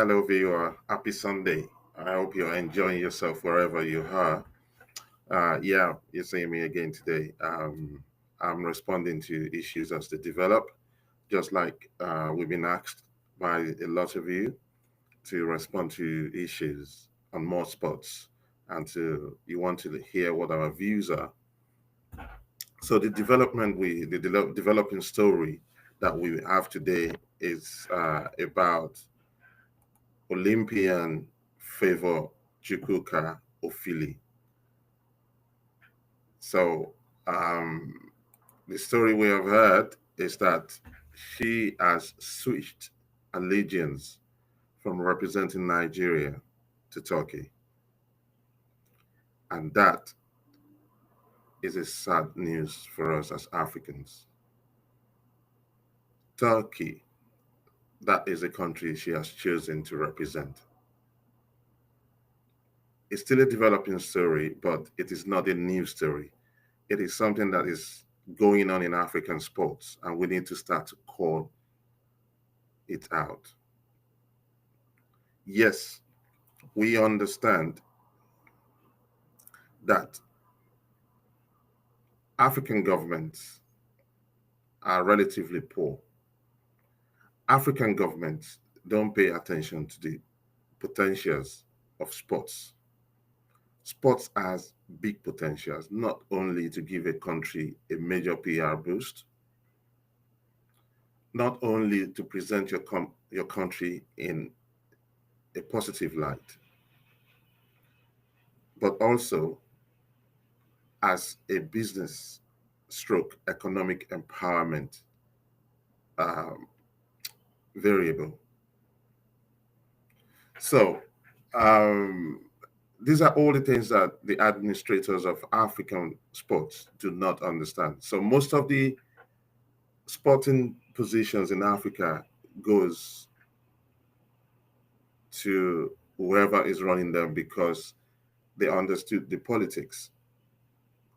Hello, viewer. Happy Sunday. I hope you're enjoying yourself wherever you are. Yeah, you're seeing me again today. I'm responding to issues as they develop, just like we've been asked by a lot of you to respond to issues on more spots, and to you want to hear what our views are. So the developing story that we have today is about Olympian Favour Ofili. So um, the story we have heard is that she has switched allegiance from representing Nigeria to Turkey, and that is a sad news for us as Africans. Turkey, that is a country she has chosen to represent. It's still a developing story, but it is not a new story. It is something that is going on in African sports, and we need to start to call it out. Yes, we understand that African governments are relatively poor. African governments don't pay attention to the potentials of sports. Sports has big potentials, not only to give a country a major PR boost, not only to present your country in a positive light, but also as a business stroke economic empowerment um, variable. So um, these are all the things that the administrators of African sports do not understand. So most of the sporting positions in Africa goes to whoever is running them because they understood the politics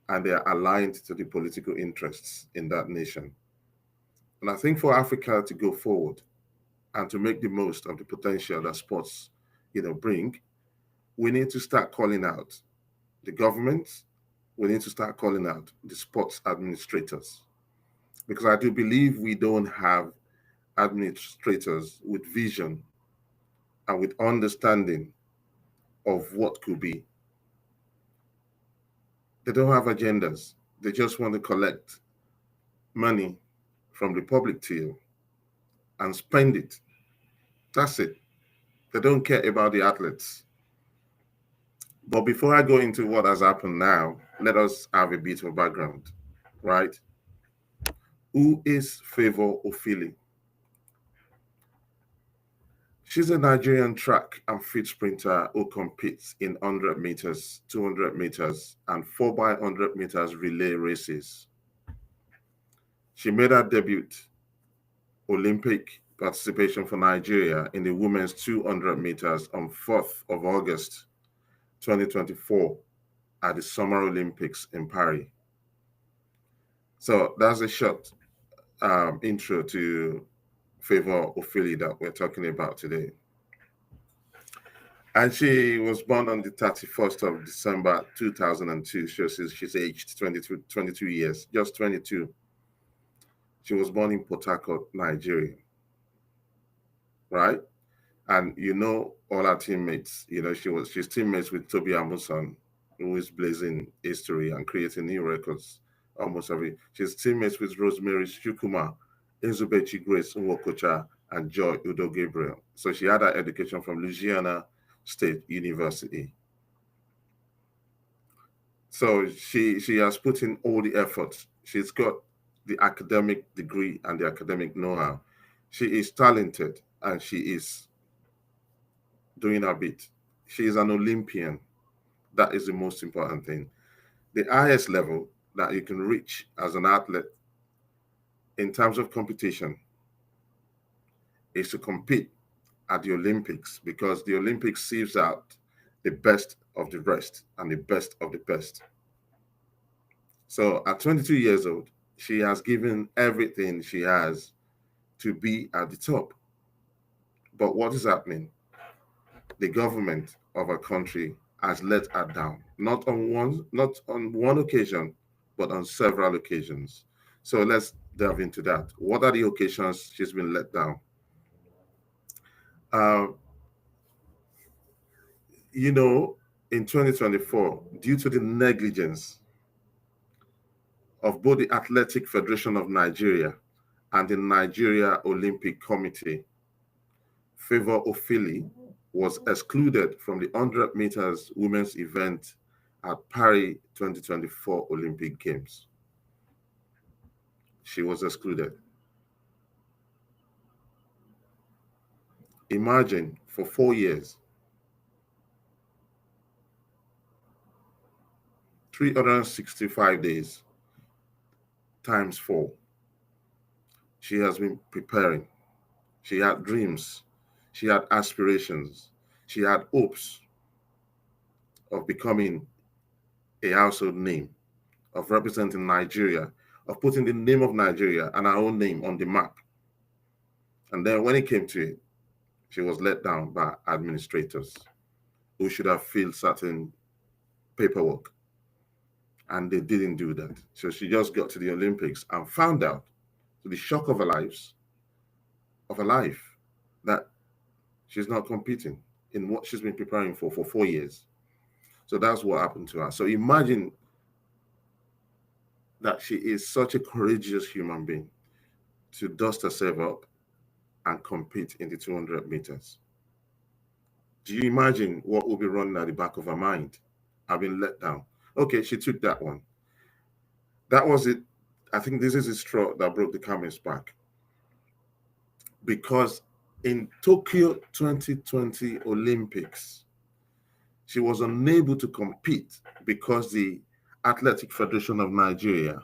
and they are aligned to the political interests in that nation. And I think for Africa to go forward and to make the most of the potential that sports, bring, we need to start calling out the government. We need to start calling out the sports administrators, because I do believe we don't have administrators with vision and with understanding of what could be. They don't have agendas. They just want to collect money from the public till and spend it. That's it. They don't care about the athletes. But before I go into what has happened now, let us have a bit of background, right? Who is Favour Ofili? She's a Nigerian track and field sprinter who competes in 100 meters, 200 meters, and 4 by 100 meters relay races. She made her debut Olympic participation for Nigeria in the women's 200 meters on 4th of August 2024 at the Summer Olympics in Paris. So that's a short intro to Favour Ofili that we're talking about today. And she was born on the 31st of December 2002. She's aged 22 years, just 22. She was born in Port Harcourt, Nigeria, right? And all her teammates, she's teammates with Toby Amusan, who is blazing history and creating new records almost every. She's teammates with Rosemary Shukuma, Ezubechi Grace Nwokocha, and Joy Udo Gabriel. So she had her education from Louisiana State University. So she has put in all the efforts. She's got the academic degree and the academic know-how. She is talented and she is doing her bit. She is an Olympian. That is the most important thing. The highest level that you can reach as an athlete in terms of competition is to compete at the Olympics, because the Olympics sieves out the best of the rest and the best of the best. So at 22 years old, she has given everything she has to be at the top. But what is happening? the government of a country has let her down, not on one occasion, but on several occasions. So let's delve into that. What are the occasions she's been let down? Uh, you know, in 2024, due to the negligence of both the Athletic Federation of Nigeria and the Nigeria Olympic Committee, Favour Ofili was excluded from the 100 meters women's event at Paris 2024 Olympic Games. She was excluded. Imagine, for 4 years, 365 days times 4. She has been preparing. She had dreams. She had aspirations. She had hopes of becoming a household name, of representing Nigeria, of putting the name of Nigeria and her own name on the map. And then when it came to it, she was let down by administrators who should have filled certain paperwork. And they didn't do that. So she just got to the Olympics and found out, to the shock of her life, that she's not competing in what she's been preparing for 4 years. So that's what happened to her. So imagine that she is such a courageous human being to dust herself up and compete in the 200 meters. Do you imagine what will be running at the back of her mind? I've been let down. Okay, she took that one. That was it. I think this is the straw that broke the camel's back. Because in Tokyo 2020 Olympics, she was unable to compete because the Athletic Federation of Nigeria,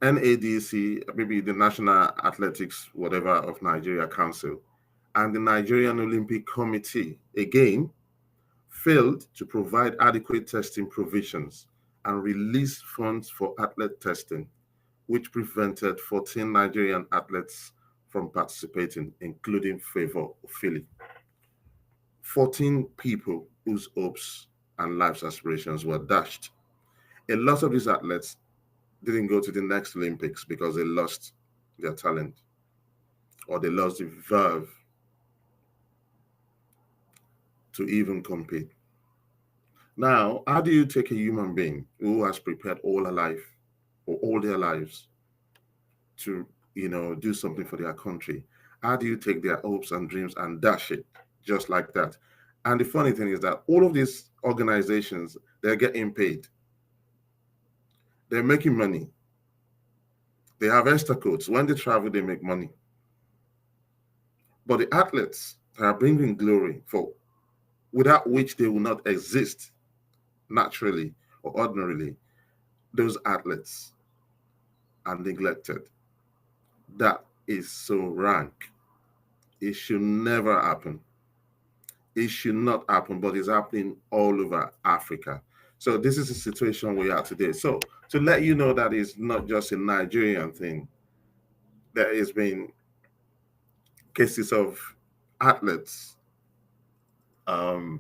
NADC, maybe the National Athletics, whatever, of Nigeria Council, and the Nigerian Olympic Committee, again, failed to provide adequate testing provisions and release funds for athlete testing, which prevented 14 Nigerian athletes from participating, including Favour Ofili. 14 people whose hopes and life's aspirations were dashed. A lot of these athletes didn't go to the next Olympics because they lost their talent or they lost the verve to even compete. Now, how do you take a human being who has prepared all her life or all their lives to, do something for their country? How do you take their hopes and dreams and dash it just like that? And the funny thing is that all of these organizations, they're getting paid. They're making money. They have extra codes. When they travel, they make money. But the athletes that are bringing glory, without which they will not exist naturally or ordinarily, those athletes are neglected. That is so rank. It should never happen. It should not happen, but it's happening all over Africa. So this is the situation we are today. So to let you know that it's not just a Nigerian thing, there has been cases of athletes,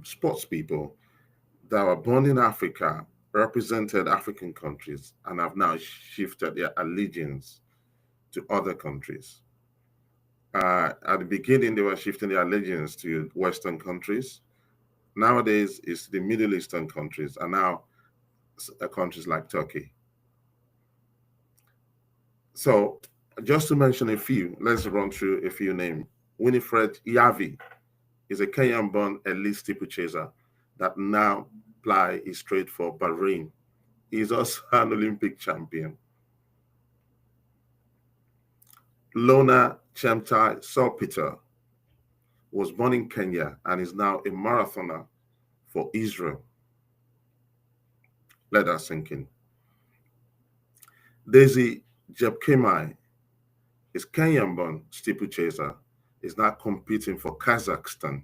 sports people that were born in Africa, represented African countries, and have now shifted their allegiance to other countries. At the beginning, they were shifting their allegiance to Western countries. Nowadays, it's the Middle Eastern countries, and now countries like Turkey. So, just to mention a few, let's run through a few names. Winifred Yavi is a Kenyan-born elite steeplechaser that now ply is straight for Bahrain. He is also an Olympic champion. Lona Chemtai Salpeter was born in Kenya and is now a marathoner for Israel. Let that sink in. Daisy Jepkemai is Kenyan-born steeplechaser, is now competing for Kazakhstan.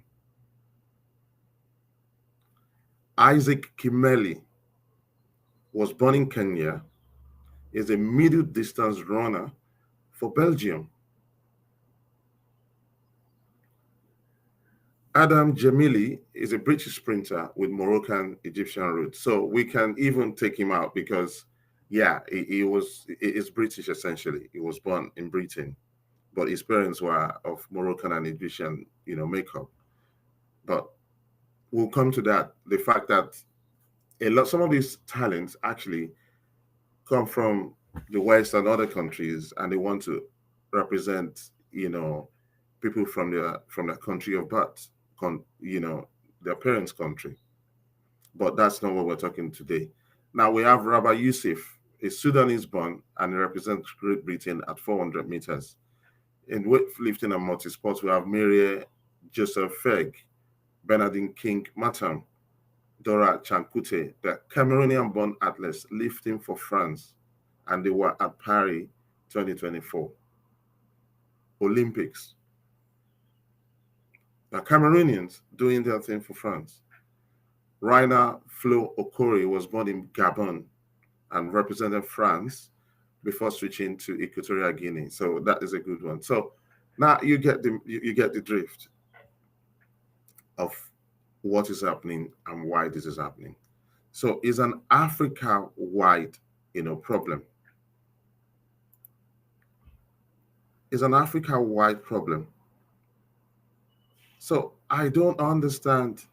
Isaac Kimeli was born in Kenya, is a middle distance runner for Belgium. Adam Jamili is a British sprinter with Moroccan Egyptian roots. So we can even take him out because, yeah, he is British essentially. He was born in Britain, but his parents were of Moroccan and Egyptian, makeup. But we'll come to that. The fact that some of these talents actually come from the West and other countries, and they want to represent, people from their country of birth, their parents' country. But that's not what we're talking today. Now we have Rabah Youssef, a Sudanese born, and he represents Great Britain at 400 meters. In weightlifting and multi-sports, we have Maria Joseph Feg, Bernardine King Matam, Dora Chankute, the Cameroonian-born athletes lifting for France, and they were at Paris 2024 Olympics. The Cameroonians doing their thing for France. Rainer Flo Okori was born in Gabon and represented France before switching to Equatorial Guinea. So that is a good one. So now you get the drift of what is happening and why this is happening. So it's an Africa-wide, problem. It's an Africa-wide problem. So I don't understand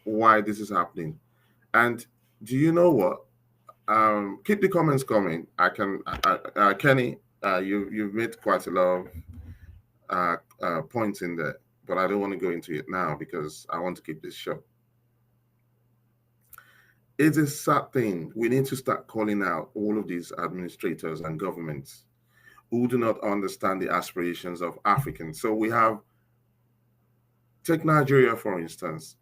why this is happening. And do you know what? Keep the comments coming. Kenny, you've made quite a lot of points in there, but I don't want to go into it now because I want to keep this short. It's a sad thing. We need to start calling out all of these administrators and governments who do not understand the aspirations of Africans. So we have, take Nigeria, for instance.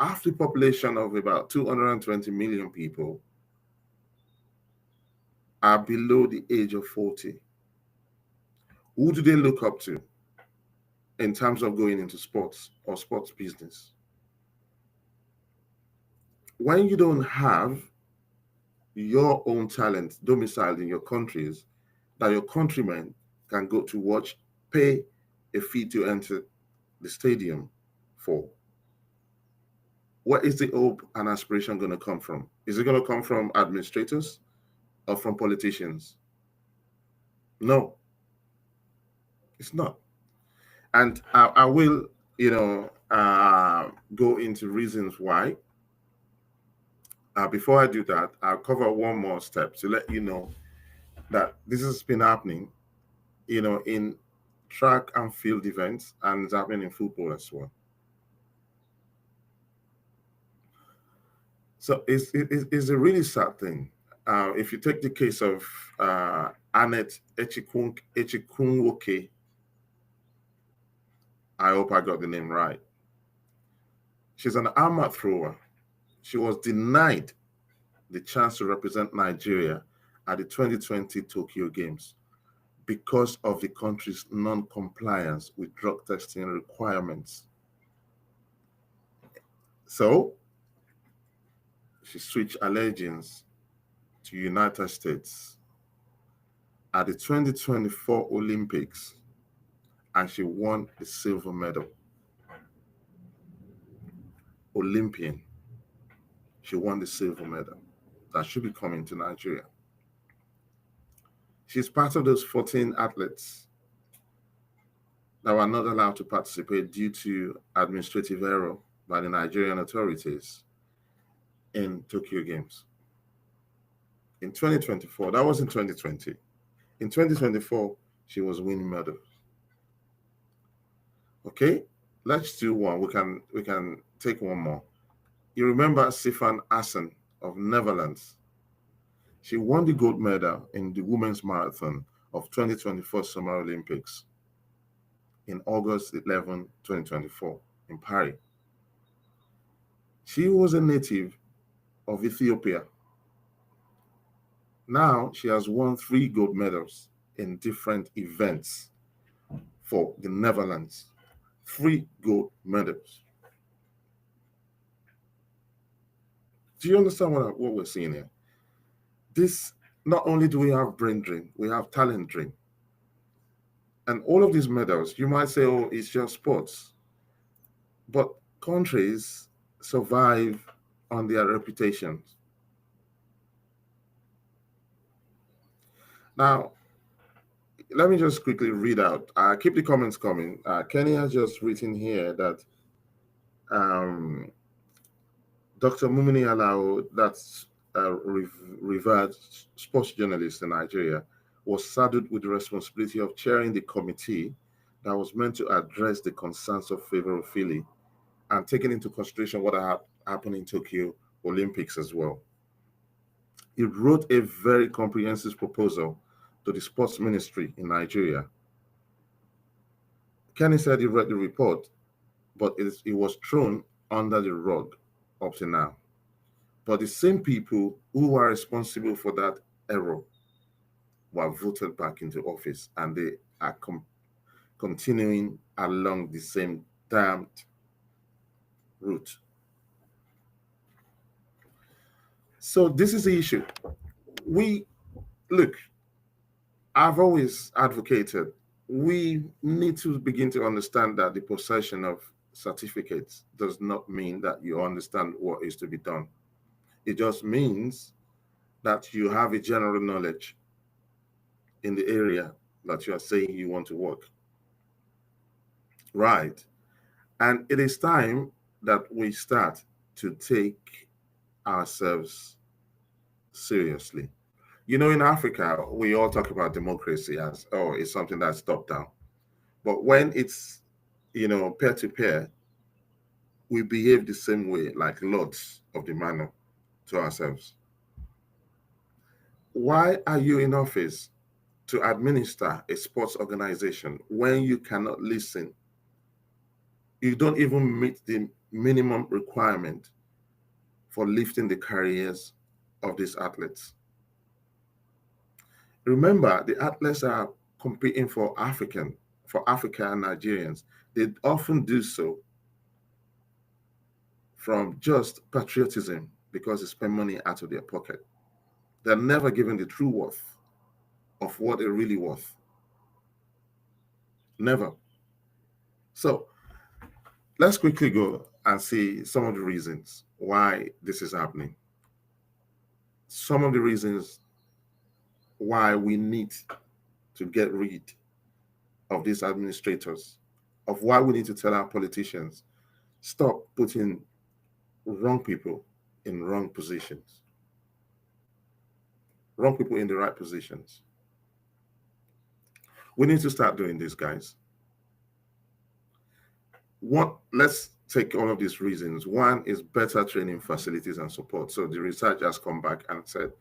After a population of about 220 million people are below the age of 40. Who do they look up to in terms of going into sports or sports business? When you don't have your own talent domiciled in your countries that your countrymen can go to watch, pay a fee to enter the stadium for, where is the hope and aspiration going to come from? Is it going to come from administrators or from politicians? No, it's not. And I will, go into reasons why. Before I do that, I'll cover one more step to let you know that this has been happening, in track and field events, and it's happening in football as well. So it's a really sad thing. If you take the case of Annette Echikunwoke, I hope I got the name right. She's an armor thrower. She was denied the chance to represent Nigeria at the 2020 Tokyo Games because of the country's non-compliance with drug testing requirements. So she switched allegiance to United States at the 2024 Olympics, and she won the silver medal. Olympian. She won the silver medal. That should be coming to Nigeria. She's part of those 14 athletes that were not allowed to participate due to administrative error by the Nigerian authorities in Tokyo Games. In 2024, that was in 2020. In 2024, she was winning medals. Okay, let's do one. We can take one more. You remember Sifan Hassan of Netherlands? She won the gold medal in the women's marathon of 2024 Summer Olympics in August 11, 2024 in Paris. She was a native of Ethiopia. Now she has won 3 gold medals in different events for the Netherlands. 3 gold medals. Do you understand what we're seeing here? This, not only do we have brain drain, we have talent drain. And all of these medals, you might say, oh, it's just sports. But countries survive on their reputations. Now, let me just quickly read out. Keep the comments coming. Kenny has just written here that um, Dr. Mumini Alao, that's a revered sports journalist in Nigeria, was saddled with the responsibility of chairing the committee that was meant to address the concerns of Favour Ofili and taking into consideration what happened in Tokyo Olympics as well. He wrote a very comprehensive proposal to the sports ministry in Nigeria. Kenny said he read the report, but it was thrown under the rug up to now. But the same people who were responsible for that error were voted back into office, and they are continuing along the same damned route. So this is the issue. We look, I've always advocated we need to begin to understand that the possession of certificates does not mean that you understand what is to be done. It just means that you have a general knowledge in the area that you are saying you want to work. Right. And it is time that we start to take ourselves seriously. You know, in Africa, we all talk about democracy as, oh, it's something that's top down. But when it's, peer to peer, we behave the same way, like lords of the manor to ourselves. Why are you in office to administer a sports organization when you cannot listen? You don't even meet the minimum requirement for lifting the careers of these athletes. Remember, the athletes are competing for Africa and Nigerians. They often do so from just patriotism because they spend money out of their pocket. They're never given the true worth of what they're really worth. Never. So let's quickly go and see some of the reasons why this is happening. Some of the reasons why we need to get rid of these administrators, of why we need to tell our politicians, stop putting wrong people in wrong positions, wrong people in the right positions. We need to start doing this, guys. Let's take all of these reasons. One is better training facilities and support. So the research has come back and said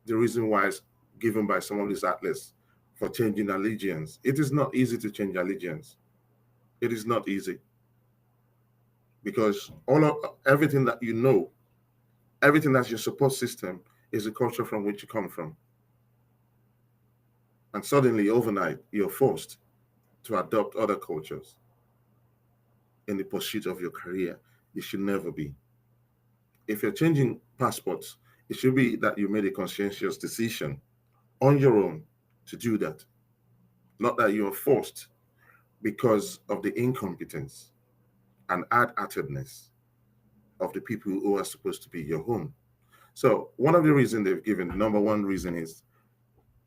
the reason why is given by some of these athletes for changing allegiance. It is not easy to change allegiance. It is not easy because everything that you know, everything that's your support system is the culture from which you come from. And suddenly, overnight, you're forced to adopt other cultures in the pursuit of your career. It should never be. If you're changing passports, it should be that you made a conscientious decision on your own to do that, not that you're forced because of the incompetence and hard-heartedness of the people who are supposed to be your home. So one of the reasons they've given, number one reason is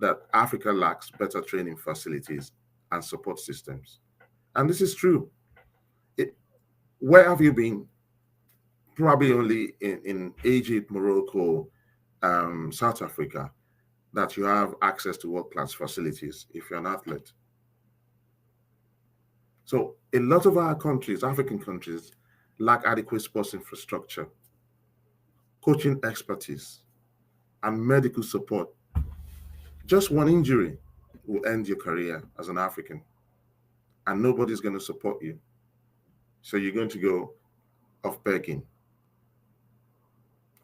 that Africa lacks better training facilities and support systems. And this is true. Where have you been? Probably only in Egypt, Morocco, South Africa, that you have access to world-class facilities if you're an athlete. So a lot of our countries, African countries, lack adequate sports infrastructure, coaching expertise, and medical support. Just one injury will end your career as an African, and nobody's going to support you. So you're going to go off begging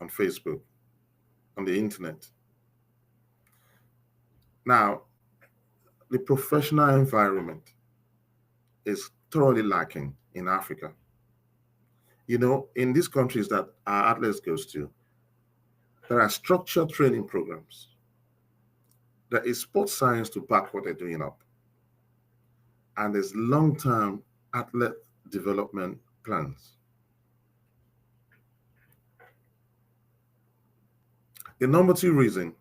on Facebook, on the internet. Now, the professional environment is thoroughly lacking in Africa. You know, in these countries that our athletes goes to, there are structured training programs. There is sports science to back what they're doing up. And there's long-term athlete development plans. The number two reason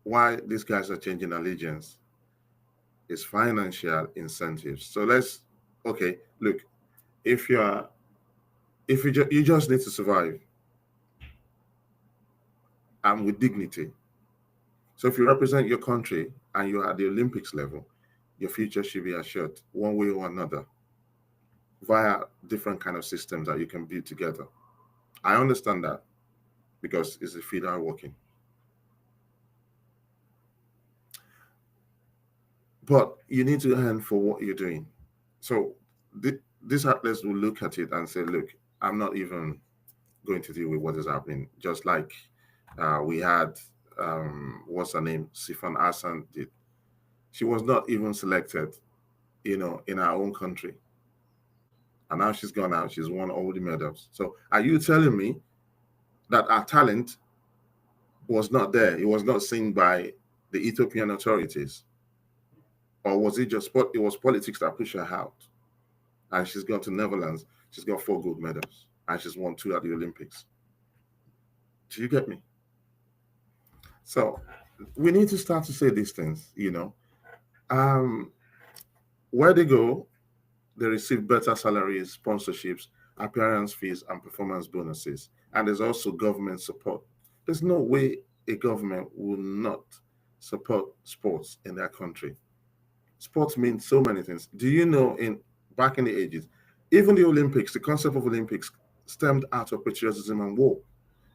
why these guys are changing allegiance is financial incentives. So okay, look, if you're if you just need to survive and with dignity. So if you represent your country and you're at the Olympics level, your future should be assured one way or another via different kind of systems that you can build together. I understand that because it's a feeder working. But you need to earn for what you're doing. So these athletes will look at it and say, look, I'm not even going to deal with what is happening. Just like we had, what's her name? Sifan Hassan did. She was not even selected, in our own country. And now she's gone out. She's won all the medals. So are you telling me that our talent was not there? It was not seen by the Ethiopian authorities? Or was it just, it was politics that pushed her out? And she's gone to Netherlands. She's got 4 gold medals. And she's won 2 at the Olympics. Do you get me? So we need to start to say these things, Where they go, they receive better salaries, sponsorships, appearance fees, and performance bonuses. And there's also government support. There's no way a government will not support sports in their country. Sports means so many things. Do you know, back in the ages, even the Olympics, the concept of Olympics stemmed out of patriotism and war.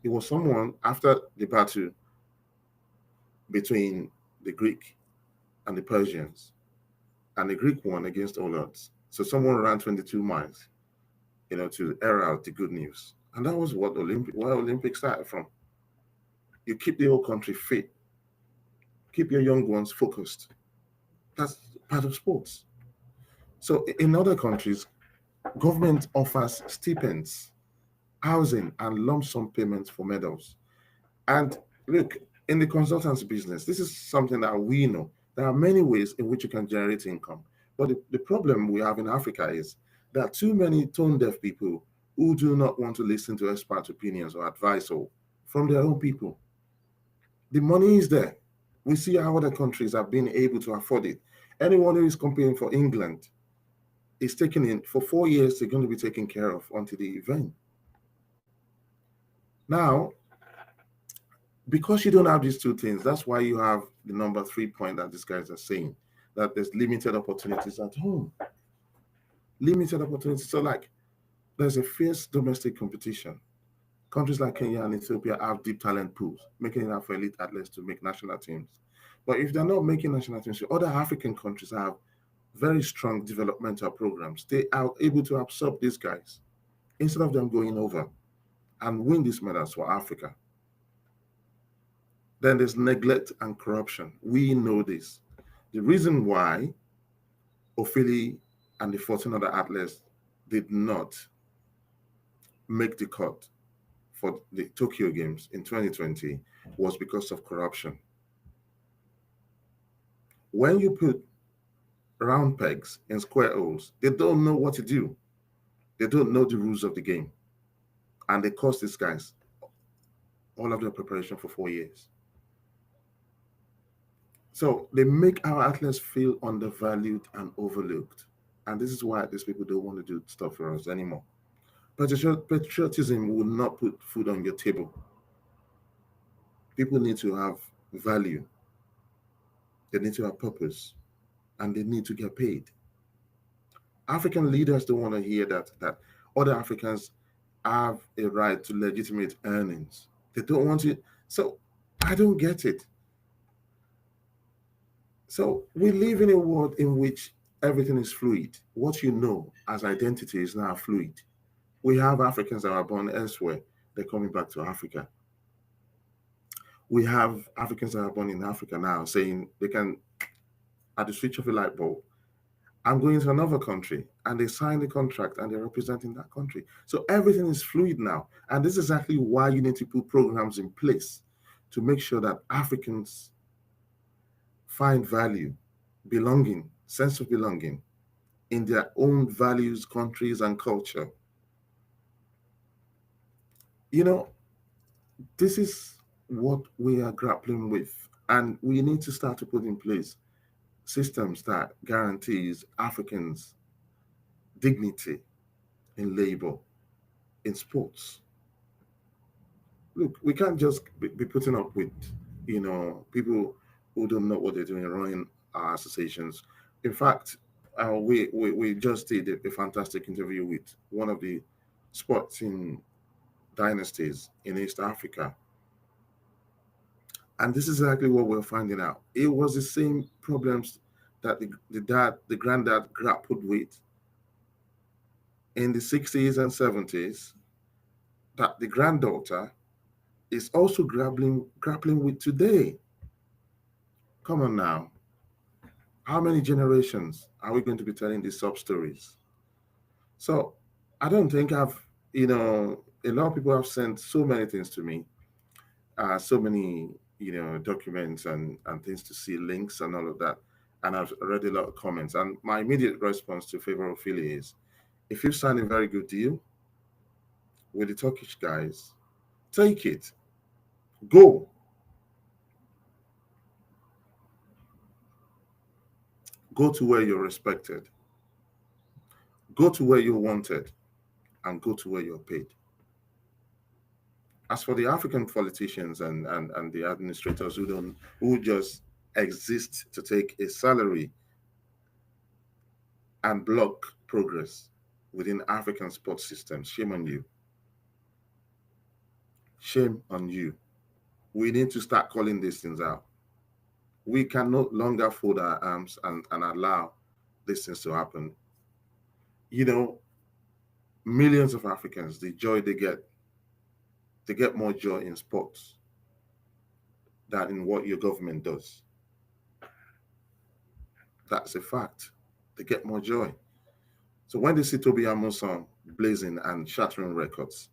It was someone after the battle between the Greek and the Persians, and the Greek won against all odds. So someone ran 22 miles, to air out the good news. And that was where Olympics started from. You keep the whole country fit, keep your young ones focused. That's part of sports. So in other countries, government offers stipends, housing, and lump sum payments for medals. And look, in the consultancy business, this is something that we know. There are many ways in which you can generate income. But the problem we have in Africa is there are too many tone-deaf people who do not want to listen to expert opinions or advice from their own people. The money is there. We see how other countries have been able to afford it. Anyone who is competing for England is taken in for 4 years. They're going to be taken care of until the event. Now, because you don't have these two things, that's why you have the number 3 point that these guys are saying, that there's limited opportunities at home. Limited opportunities. So there's a fierce domestic competition. Countries like Kenya and Ethiopia have deep talent pools, making it hard for elite athletes to make national teams. But if they're not making national teams, other African countries have very strong developmental programs. They are able to absorb these guys instead of them going over and win these medals for Africa. Then there's neglect and corruption. We know this. The reason why Ofili and the 14 other athletes did not make the cut for the Tokyo Games in 2020 was because of corruption. When you put round pegs in square holes, they don't know what to do. They don't know the rules of the game. And they cost these guys all of their preparation for 4 years. So they make our athletes feel undervalued and overlooked. And this is why these people don't want to do stuff for us anymore. Patriotism will not put food on your table. People need to have value. They need to have purpose. And they need to get paid. African leaders don't want to hear that other Africans have a right to legitimate earnings. They don't want it. So I don't get it. So we live in a world in which everything is fluid. What you know as identity is now fluid. We have Africans that are born elsewhere. They're coming back to Africa. We have Africans that are born in Africa now saying they can, at the switch of a light bulb, I'm going to another country, and they sign the contract and they're representing that country. So everything is fluid now. And this is exactly why you need to put programs in place to make sure that Africans find value, belonging, sense of belonging in their own values, countries, and culture. You know, this is what we are grappling with, and we need to start to put in place systems that guarantees Africans dignity in labor, in sports. Look, we can't just be putting up with, people who don't know what they're doing running our associations. In fact, we just did a fantastic interview with one of the sporting dynasties in East Africa. And this is exactly what we're finding out. It was the same problems that the granddad grappled with in the 60s and 70s that the granddaughter is also grappling with today. Come on now. How many generations are we going to be telling these sub stories? So I don't think a lot of people have sent so many things to me, so many, documents and things to see, links and all of that. And I've read a lot of comments. And my immediate response to Favor Ofili is, if you sign a very good deal with the Turkish guys, take it. Go. Go to where you're respected. Go to where you're wanted, and go to where you're paid. As for the African politicians and the administrators who just exist to take a salary and block progress within African sports systems, shame on you. Shame on you. We need to start calling these things out. We can no longer fold our arms and allow these things to happen. You know, millions of Africans, the joy they get more joy in sports than in what your government does. That's a fact. They get more joy. So when they see Toby Amusan blazing and shattering records,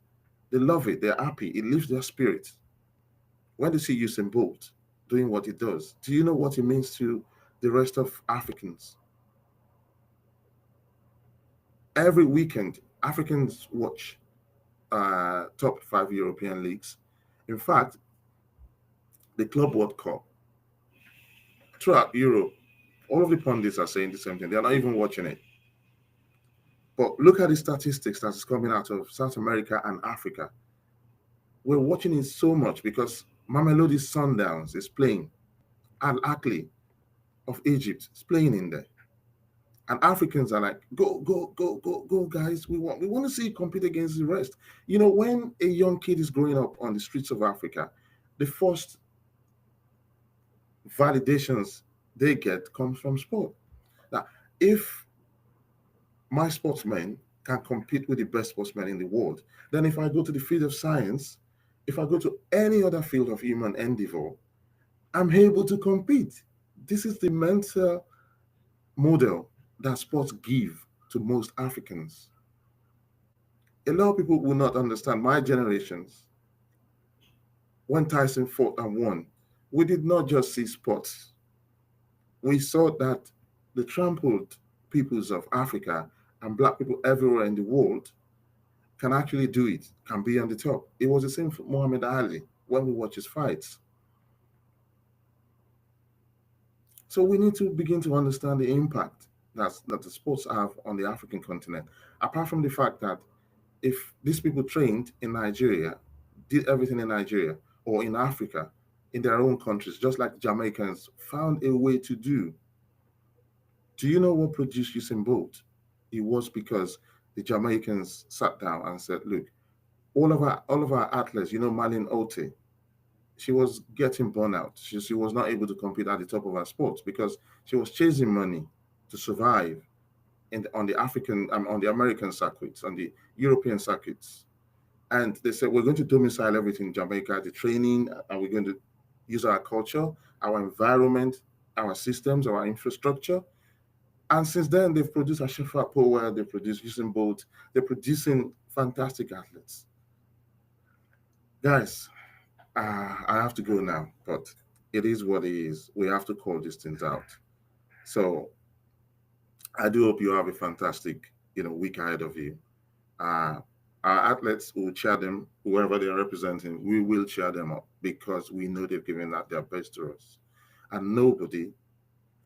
they love it. They're happy. It lifts their spirit. When they see Usain Bolt doing what he does, do you know what it means to the rest of Africans? Every weekend, Africans watch top five European leagues. In fact, the Club World Cup throughout Europe, all of the pundits are saying the same thing. They're not even watching it. But look at the statistics that's coming out of South America and Africa. We're watching it so much because Mamelodi Sundowns is playing. Al Akli of Egypt is playing in there. And Africans are like, go, go, go, go, go, guys. We want to see you compete against the rest. You know, when a young kid is growing up on the streets of Africa, the first validations they get comes from sport. Now, if my sportsmen can compete with the best sportsmen in the world, then if I go to the field of science, if I go to any other field of human endeavor, I'm able to compete. This is the mental model that sports give to most Africans. A lot of people will not understand. My generations, when Tyson fought and won, we did not just see sports. We saw that the trampled peoples of Africa and black people everywhere in the world can actually do it, can be on the top. It was the same for Muhammad Ali when we watch his fights. So we need to begin to understand the impact that the sports have on the African continent. Apart from the fact that if these people trained in Nigeria, did everything in Nigeria or in Africa, in their own countries, just like Jamaicans found a way to do. Do you know what produced Usain Bolt? It was because the Jamaicans sat down and said, look, all of our athletes, Marlene Ote, she was getting burnout. She was not able to compete at the top of her sports because she was chasing money to survive on the on the American circuits, on the European circuits. And they said, we're going to domicile everything in Jamaica, the training, and we're going to use our culture, our environment, our systems, our infrastructure. And since then, they've produced Ashefa Power, they've produced Usain Bolt, they're producing fantastic athletes. Guys, I have to go now, but it is what it is. We have to call these things out. So I do hope you have a fantastic, week ahead of you. Uh, our athletes will cheer them, whoever they are representing, we will cheer them up because we know they've given that their best to us. And nobody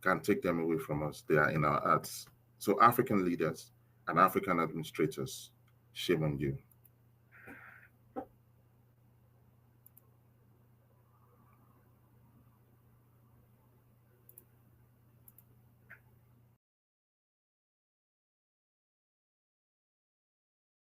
can take them away from us. They are in our hearts. So, African leaders and African administrators, shame on you.